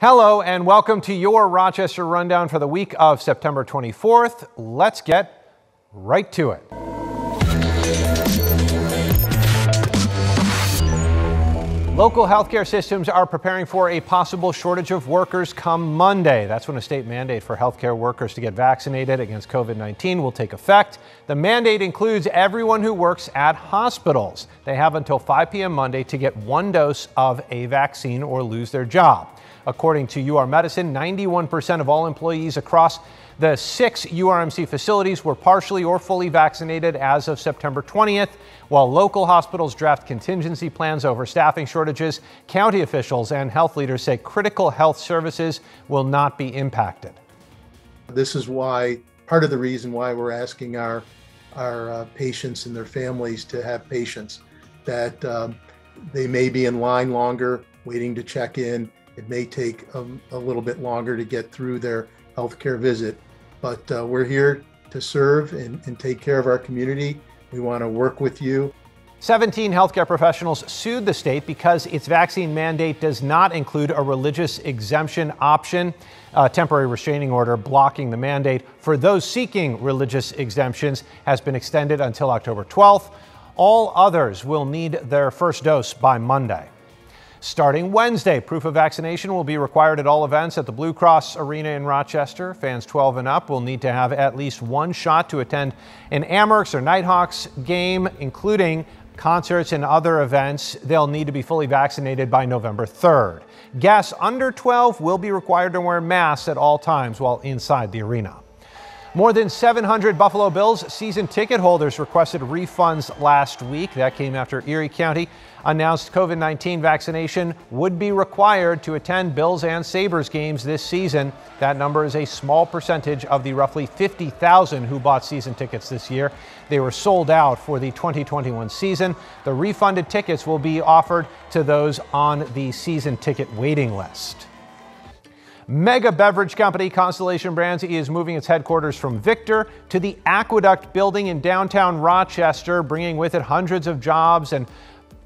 Hello and welcome to your Rochester Rundown for the week of September 24th. Let's get right to it. Local healthcare systems are preparing for a possible shortage of workers come Monday. That's when a state mandate for healthcare workers to get vaccinated against COVID-19 will take effect. The mandate includes everyone who works at hospitals. They have until 5 p.m. Monday to get one dose of a vaccine or lose their job. According to UR Medicine, 91% of all employees across the 6 URMC facilities were partially or fully vaccinated as of September 20th. While local hospitals draft contingency plans over staffing shortages, county officials and health leaders say critical health services will not be impacted. This is why, part of the reason why we're asking our patients and their families to have patience, that they may be in line longer, waiting to check in. It may take a little bit longer to get through their healthcare visit, but we're here to serve and take care of our community. We want to work with you. 17 healthcare professionals sued the state because its vaccine mandate does not include a religious exemption option. A temporary restraining order blocking the mandate for those seeking religious exemptions has been extended until October 12th. All others will need their first dose by Monday. Starting Wednesday, proof of vaccination will be required at all events at the Blue Cross Arena in Rochester. Fans 12 and up will need to have at least one shot to attend an Amherst or Nighthawks game, including concerts and other events. They'll need to be fully vaccinated by November 3rd. Guests under 12 will be required to wear masks at all times while inside the arena. More than 700 Buffalo Bills season ticket holders requested refunds last week. That came after Erie County announced COVID-19 vaccination would be required to attend Bills and Sabres games this season. That number is a small percentage of the roughly 50,000 who bought season tickets this year. They were sold out for the 2021 season. The refunded tickets will be offered to those on the season ticket waiting list. Mega beverage company Constellation Brands is moving its headquarters from Victor to the Aqueduct building in downtown Rochester, bringing with it hundreds of jobs and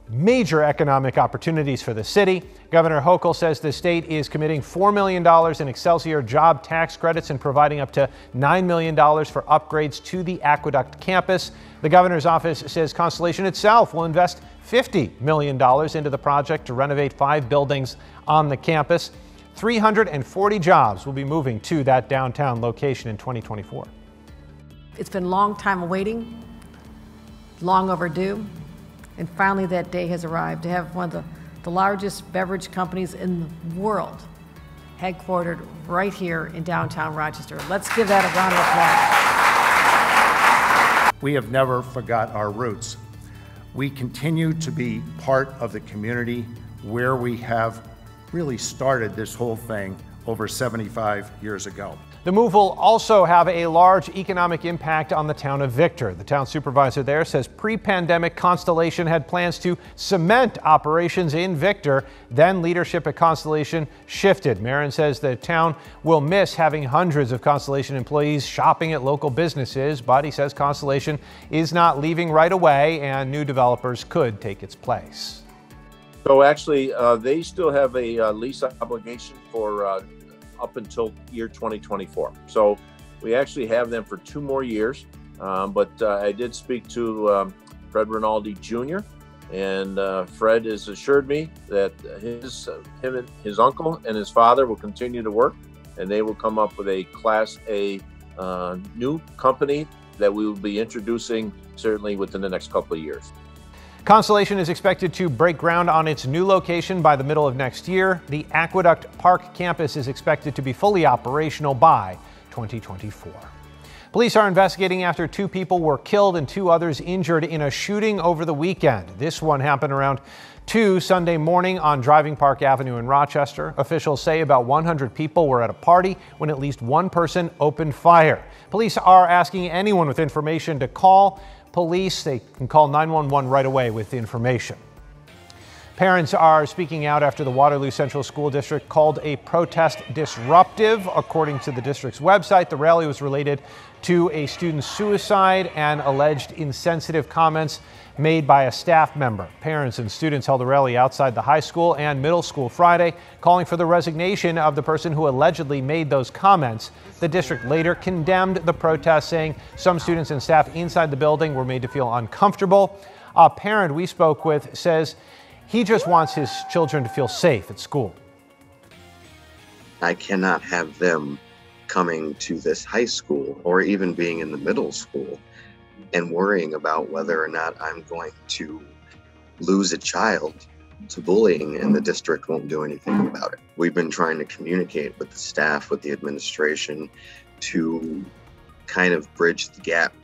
major economic opportunities for the city. Governor Hochul says the state is committing $4 million in Excelsior job tax credits and providing up to $9 million for upgrades to the Aqueduct campus. The governor's office says Constellation itself will invest $50 million into the project to renovate 5 buildings on the campus. 340 jobs will be moving to that downtown location in 2024. It's been a long time awaiting, long overdue, and finally that day has arrived to have one of the largest beverage companies in the world headquartered right here in downtown Rochester. Let's give that a round of applause. We have never forgot our roots. We continue to be part of the community where we have really started this whole thing over 75 years ago. The move will also have a large economic impact on the town of Victor. The town supervisor there says pre-pandemic Constellation had plans to cement operations in Victor. Then leadership at Constellation shifted. Marin says the town will miss having hundreds of Constellation employees shopping at local businesses, but he says Constellation is not leaving right away and new developers could take its place. So actually, they still have a lease obligation for up until year 2024. So we actually have them for 2 more years. But I did speak to Fred Rinaldi Jr. and Fred has assured me that his uncle and his father will continue to work, and they will come up with a Class A new company that we will be introducing certainly within the next couple of years. Constellation is expected to break ground on its new location by the middle of next year. The Aqueduct Park campus is expected to be fully operational by 2024. Police are investigating after 2 people were killed and 2 others injured in a shooting over the weekend. This one happened around 2 Sunday morning on Driving Park Avenue in Rochester. Officials say about 100 people were at a party when at least 1 person opened fire. Police are asking anyone with information to call police. They can call 911 right away with information. Parents are speaking out after the Waterloo Central School District called a protest disruptive. According to the district's website, the rally was related to a student's suicide and alleged insensitive comments made by a staff member. Parents and students held a rally outside the high school and middle school Friday, calling for the resignation of the person who allegedly made those comments. The district later condemned the protest, saying some students and staff inside the building were made to feel uncomfortable. A parent we spoke with says he just wants his children to feel safe at school. I cannot have them coming to this high school or even being in the middle school and worrying about whether or not I'm going to lose a child to bullying and the district won't do anything about it. We've been trying to communicate with the staff, with the administration, to kind of bridge the gap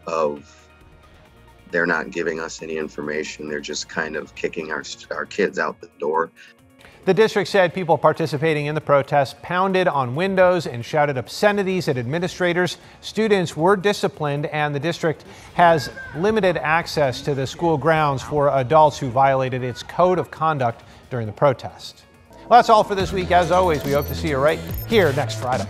of they're not giving us any information. They're just kind of kicking our kids out the door. The district said people participating in the protest pounded on windows and shouted obscenities at administrators. Students were disciplined, and the district has limited access to the school grounds for adults who violated its code of conduct during the protest. Well, that's all for this week. As always, we hope to see you right here next Friday.